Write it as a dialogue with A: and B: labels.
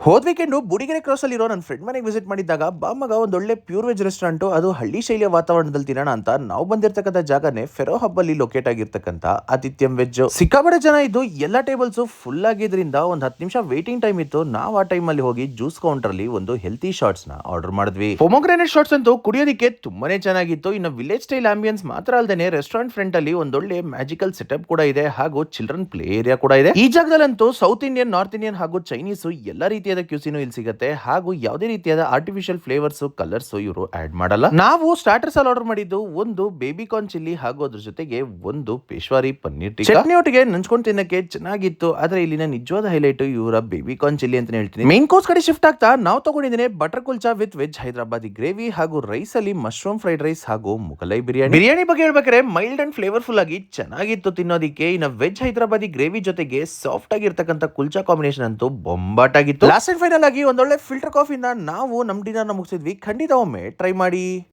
A: ಹೋದ weekend ಬುಡಿಗೆರೆ cross ಅಲ್ಲಿರೋ ನನ್ನ ಫ್ರೆಂಡ್ ಮನೆಗೆ ವಿಸಿಟ್ ಮಾಡಿದ್ದಾಗ ಬಾ ಮಗ ಒಂದೊಳ್ಳೆ ಪ್ಯೂರ್ ವೆಜ್ ರೆಸ್ಟೋರೆಂಟ್, ಅದು ಹಳ್ಳಿ ಶೈಲಿಯ ವಾತಾವರಣದಲ್ಲಿ ತಿನ್ನೋಣ ಅಂತ ನಾವು ಬಂದಿರತಕ್ಕಂಥ ಜಾಗನೇ ಫೆರೋ ಹಬ್ ಅಲ್ಲಿ ಲೊಕೇಟ್ ಆಗಿರ್ತಕ್ಕಂಥ ಆತಿಥ್ಯಂ ವೆಜ್. ಸಿಕ್ಕಾಪಟ್ಟೆ ಜನ ಇದ್ದು ಎಲ್ಲ ಟೇಬಲ್ಸ್ ಫುಲ್ ಆಗಿದ್ರಿಂದ ಒಂದು 10 ನಿಮಿಷ ವೇಟಿಂಗ್ ಟೈಮ್ ಇತ್ತು. ನಾವು ಆ ಟೈಮ್ ಅಲ್ಲಿ ಹೋಗಿ ಜ್ಯೂಸ್ ಕೌಂಟರ್ ಅಲ್ಲಿ ಒಂದು ಹೆಲ್ತಿ ಶಾರ್ಟ್ಸ್ ನ ಆರ್ಡರ್ ಮಾಡಿದ್ವಿ. ಪೊಮೊಗ್ರಾನೇಟ್ ಶಾರ್ಟ್ಸ್ ಅಂತೂ ಕುಡಿಯೋದಕ್ಕೆ ತುಂಬಾನೇ ಚೆನ್ನಾಗಿತ್ತು. ಇನ್ನು ವಿಲೇಜ್ ಸ್ಟೈಲ್ ಆಂಬಿಯನ್ಸ್ ಮಾತ್ರ ಅಲ್ಲದೆ ರೆಸ್ಟೋರೆಂಟ್ ಫ್ರಂಟ್ ಅಲ್ಲಿ ಒಂದೊಳ್ಳೆ ಮ್ಯಾಜಿಕಲ್ ಸೆಟಪ್ ಕೂಡ ಇದೆ, ಹಾಗೂ ಚಿಲ್ಡ್ರನ್ ಪ್ಲೇ ಏರಿಯಾ ಕೂಡ ಇದೆ. ಈ ಜಾಗದಲ್ಲಂತೂ ಸೌತ್ ಇಂಡಿಯನ್, ನಾರ್ತ್ ಇಂಡಿಯನ್ ಹಾಗೂ ಚೈನೀಸ್ ಎಲ್ಲ ರೀತಿಯಾದ ಕ್ಯೂಸಿನೂ ಇಲ್ಲಿ ಸಿಗುತ್ತೆ, ಹಾಗೂ ಯಾವುದೇ ರೀತಿಯಾದ ಆರ್ಟಿಫಿಷಿಯಲ್ ಫ್ಲೇವರ್ಸ್, ಕಲರ್ಸ್ ಇವರು ಆಡ್ ಮಾಡಲ್ಲ. ನಾವು ಸ್ಟಾರ್ಟರ್ಸ್ ಅಲ್ಲಿ ಆರ್ಡರ್ ಮಾಡಿದ್ದು ಒಂದು ಬೇಬಿ ಕಾರ್ನ್ ಚಿಲ್ಲಿ, ಹಾಗೂ ಅದ್ರ ಜೊತೆಗೆ ಒಂದು ಪೇಶ್ವಾರಿ ಪನ್ನೀರ್ ಟಿಕ್ಕಾ. ಚಟ್ನಿ ಒಟ್ಟಿಗೆ ನಂಚ್ಕೊಂಡು ತಿನ್ನಕ್ಕೆ ಚೆನ್ನಾಗಿತ್ತು. ಆದ್ರೆ ಇಲ್ಲಿನ ನಿಜವಾದ ಹೈಲೈಟ್ ಇವರ ಬೇಬಿ ಕಾರ್ನ್ ಚಿಲ್ಲಿ ಅಂತ ಹೇಳ್ತೀನಿ. ಮೇನ್ ಕೋರ್ಸ್ ಕಡೆ ಶಿಫ್ಟ್ ಆಗ್ತಾ ನಾವು ತಗೊಂಡಿದ್ದೇನೆ butter kulcha with veg Hyderabadi gravy, ಹಾಗೂ ರೈಸ್ ಅಲ್ಲಿ ಮಶ್ರೂಮ್ ಫ್ರೈಡ್ ರೈಸ್ ಹಾಗೂ ಮುಗಲೈ ಬಿರಿಯಾನಿ. ಬಿರಿಯಾನಿ ಬಗ್ಗೆ ಹೇಳ್ಬೇಕಾದ್ರೆ ಮೈಲ್ಡ್ ಅಂಡ್ ಫ್ಲೇವರ್ಫುಲ್ ಆಗಿ ಚೆನ್ನಾಗಿತ್ತು ತಿನ್ನೋದಿಕ್ಕೆ. ಇನ್ನು ವೆಜ್ ಹೈದರಾಬಾದಿ ಗ್ರೇವಿ ಜೊತೆಗೆ ಸಾಫ್ಟ್ ಆಗಿರ್ತಕ್ಕಂಥ ಕುಲ್ಚಾ ಕಾಂಬಿನೇಷನ್ ಅಂತೂ ಬೊಂಬಾಟ್ ಆಗಿತ್ತು. ಲಾಸ್ಟ್ ಅಂಡ್ ಫೈನಲ್ ಆಗಿ ಒಂದೊಳ್ಳೆ ಫಿಲ್ಟರ್ ಕಾಫಿನ ನಾವು ನಮ್ಮ ಡಿನ್ನರ್ ಮುಗಿಸಿದ್ವಿ. ಖಂಡಿತ ಒಮ್ಮೆ ಟ್ರೈ ಮಾಡಿ.